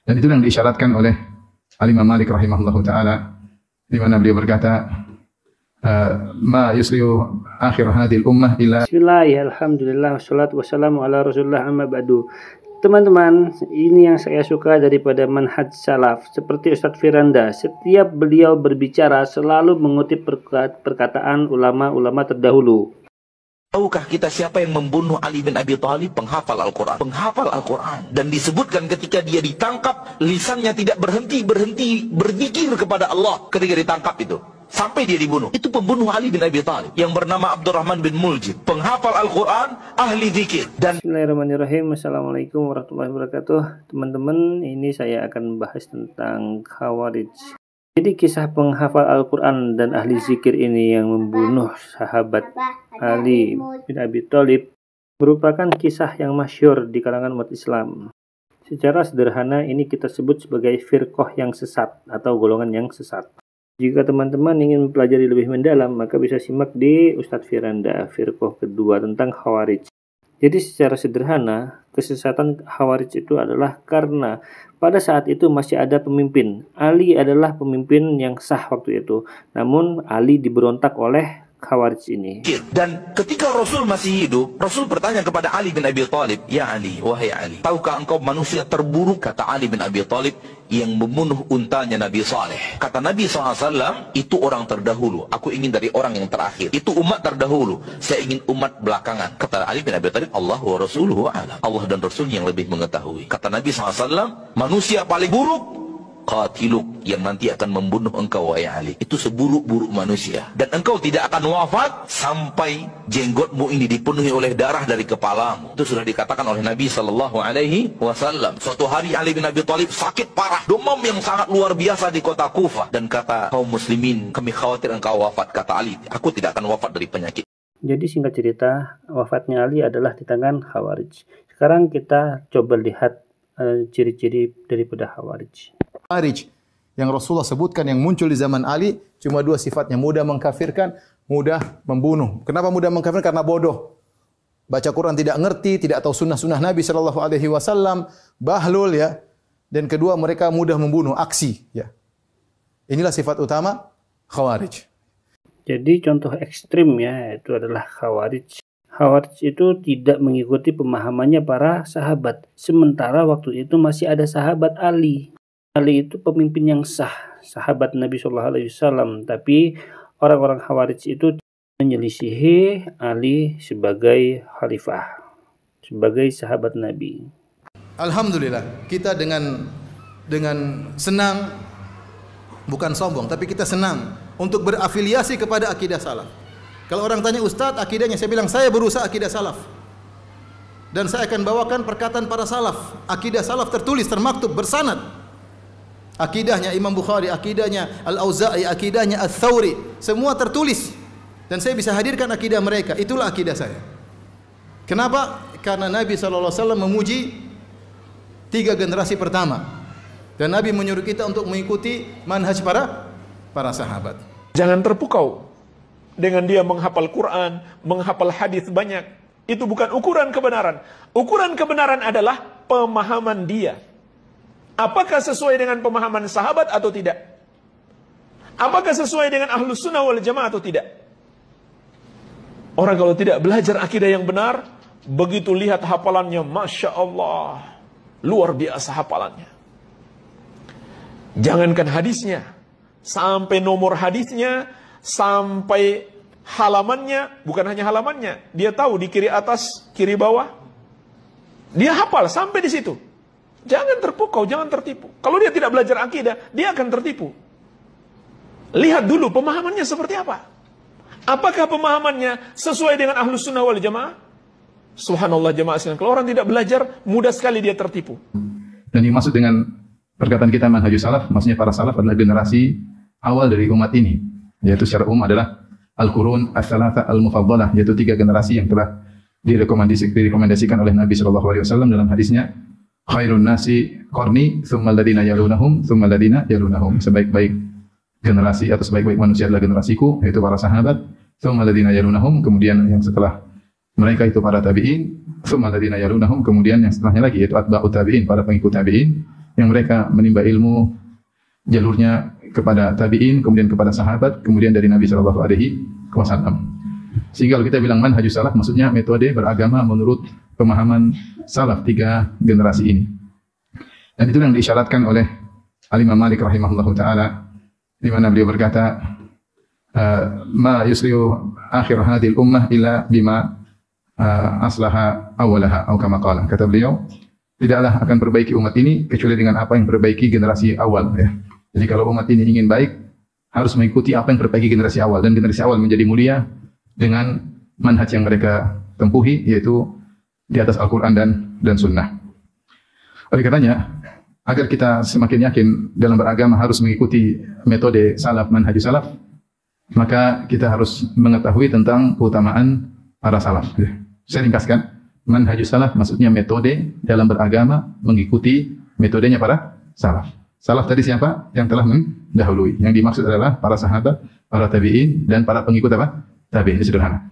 Dan itu yang diisyaratkan oleh Al-Imam Malik rahimahullahu taala, di mana beliau berkata, ma yuslihu akhir hadhil ummah illa Bismillah, alhamdulillah, wassalatu wassalamu ala rasulullah, amma ba'du. Teman-teman, ini yang saya suka daripada manhaj salaf. Seperti Ustadz Firanda, setiap beliau berbicara selalu mengutip perkataan ulama-ulama terdahulu. Tahukah kita siapa yang membunuh Ali bin Abi Thalib? Penghafal Al-Quran. Penghafal Al-Quran. Dan disebutkan ketika dia ditangkap, lisannya tidak berhenti berzikir kepada Allah ketika ditangkap itu. Sampai dia dibunuh. Itu pembunuh Ali bin Abi Thalib yang bernama Abdurrahman bin Muljib. Penghafal Al-Quran, ahli zikir. Dan Bismillahirrahmanirrahim. Assalamualaikum warahmatullahi wabarakatuh. Teman-teman, ini saya akan membahas tentang Khawarij. Jadi kisah penghafal Al-Quran dan ahli zikir ini yang membunuh sahabat Ali bin Abi Thalib merupakan kisah yang masyhur di kalangan umat Islam. Secara sederhana ini kita sebut sebagai firqah yang sesat atau golongan yang sesat. Jika teman-teman ingin mempelajari lebih mendalam, maka bisa simak di Ustadz Firanda, firqah kedua tentang Khawarij. Jadi secara sederhana, kesesatan Khawarij itu adalah karena pada saat itu masih ada pemimpin. Ali adalah pemimpin yang sah waktu itu. Namun Ali diberontak oleh Khawarij ini. Dan ketika Rasul masih hidup, Rasul bertanya kepada Ali bin Abi Thalib, "Ya Ali, wahai Ali, tahukah engkau manusia terburuk?" Kata Ali bin Abi Thalib, "Yang membunuh untanya Nabi Saleh." Kata Nabi SAW, "Itu orang terdahulu. Aku ingin dari orang yang terakhir. Itu umat terdahulu. Saya ingin umat belakangan." Kata Ali bin Abi Thalib, "Allah wa rasuluhu a'lam." Allah dan Rasul yang lebih mengetahui. Kata Nabi SAW, "Manusia paling buruk qatiluk, yang nanti akan membunuh engkau wahai Ali. Itu seburuk-buruk manusia. Dan engkau tidak akan wafat sampai jenggotmu ini dipenuhi oleh darah dari kepalamu." Itu sudah dikatakan oleh Nabi SAW. Suatu hari Ali bin Abi Thalib sakit parah, demam yang sangat luar biasa di kota Kufah. Dan kata kaum muslimin, "Kami khawatir engkau wafat." Kata Ali, "Aku tidak akan wafat dari penyakit." Jadi singkat cerita, wafatnya Ali adalah di tangan Khawarij. Sekarang kita coba lihat ciri-ciri daripada Khawarij. Khawarij yang Rasulullah sebutkan yang muncul di zaman Ali cuma dua sifatnya, mudah mengkafirkan, mudah membunuh. Kenapa mudah mengkafirkan? Karena bodoh. Baca Quran tidak ngerti, tidak tahu sunnah-sunnah Nabi sallallahu alaihi wasallam, bahlul ya. Dan kedua, mereka mudah membunuh, aksi ya. Inilah sifat utama Khawarij. Jadi contoh ekstrim ya, itu adalah Khawarij. Khawarij itu tidak mengikuti pemahamannya para sahabat. Sementara waktu itu masih ada sahabat Ali. Ali itu pemimpin yang sah, sahabat Nabi SAW. Tapi orang-orang Khawarij itu menyelisihi Ali sebagai khalifah, sebagai sahabat Nabi. Alhamdulillah, kita dengan senang, bukan sombong, tapi kita senang untuk berafiliasi kepada akidah salaf. Kalau orang tanya, "Ustadz, akidahnya?" Saya bilang, "Saya berusaha akidah salaf." Dan saya akan bawakan perkataan para salaf. Akidah salaf tertulis, termaktub, bersanad. Akidahnya Imam Bukhari, akidahnya Al-Auza'i, akidahnya Ats-Tsauri, semua tertulis. Dan saya bisa hadirkan akidah mereka. Itulah akidah saya. Kenapa? Karena Nabi SAW memuji 3 generasi pertama. Dan Nabi menyuruh kita untuk mengikuti manhaj para sahabat. Jangan terpukau dengan dia menghafal Quran, menghafal hadis banyak. Itu bukan ukuran kebenaran. Ukuran kebenaran adalah pemahaman dia. Apakah sesuai dengan pemahaman sahabat atau tidak? Apakah sesuai dengan ahlus sunnah wal jamaah atau tidak? Orang kalau tidak belajar akidah yang benar, begitu lihat hafalannya, Masya Allah, luar biasa hafalannya. Jangankan hadisnya, sampai nomor hadisnya, sampai halamannya, bukan hanya halamannya, dia tahu di kiri atas, kiri bawah, dia hafal sampai di situ. Jangan terpukau, jangan tertipu. Kalau dia tidak belajar akidah, dia akan tertipu. Lihat dulu pemahamannya seperti apa. Apakah pemahamannya sesuai dengan ahlus sunnah wal jamaah? Subhanallah jamaah sekalian. Kalau orang tidak belajar, mudah sekali dia tertipu. Dan yang maksud dengan perkataan kita manhajus salaf, maksudnya para salaf adalah generasi awal dari umat ini. Yaitu secara umum adalah Al-Qurun Ats-Tsalatsa Al-Mufaddalah, yaitu 3 generasi yang telah direkomendasikan oleh Nabi SAW dalam hadisnya, "Khairun nasi qarni, tsumma alladziina yalunahum, tsumma alladziina yalunahum." Sebaik-baik generasi atau sebaik-baik manusia adalah generasiku, yaitu para sahabat, tsumma alladziina yalunahum, kemudian yang setelah mereka itu para tabi'in, tsumma alladziina yalunahum, kemudian yang setelahnya lagi yaitu atba'ut tabi'in, para pengikut tabi'in, yang mereka menimba ilmu jalurnya kepada tabi'in, kemudian kepada sahabat, kemudian dari Nabi sallallahu alaihi wasallam. Sehingga kalau kita bilang manhajus salaf, maksudnya metode beragama menurut pemahaman salaf 3 generasi ini. Dan itu yang diisyaratkan oleh Al-Imam Malik rahimahullahu taala, di mana beliau berkata, ma yusliu akhir hadhil ummah illa bima aslaha awalaha, atau kama qala. Kata beliau, tidaklah akan perbaiki umat ini kecuali dengan apa yang perbaiki generasi awal, ya. Jadi kalau umat ini ingin baik, harus mengikuti apa yang perbaiki generasi awal, dan generasi awal menjadi mulia dengan manhaj yang mereka tempuhi, yaitu di atas Al-Quran dan Sunnah. Oleh karenanya, agar kita semakin yakin dalam beragama harus mengikuti metode salaf, manhaj salaf, maka kita harus mengetahui tentang keutamaan para salaf. Saya ringkaskan, manhaj salaf maksudnya metode dalam beragama mengikuti metodenya para salaf. Salaf tadi siapa? Yang telah mendahului. Yang dimaksud adalah para sahabat, para tabi'in, dan para pengikut apa? Tabi'in. Sederhana.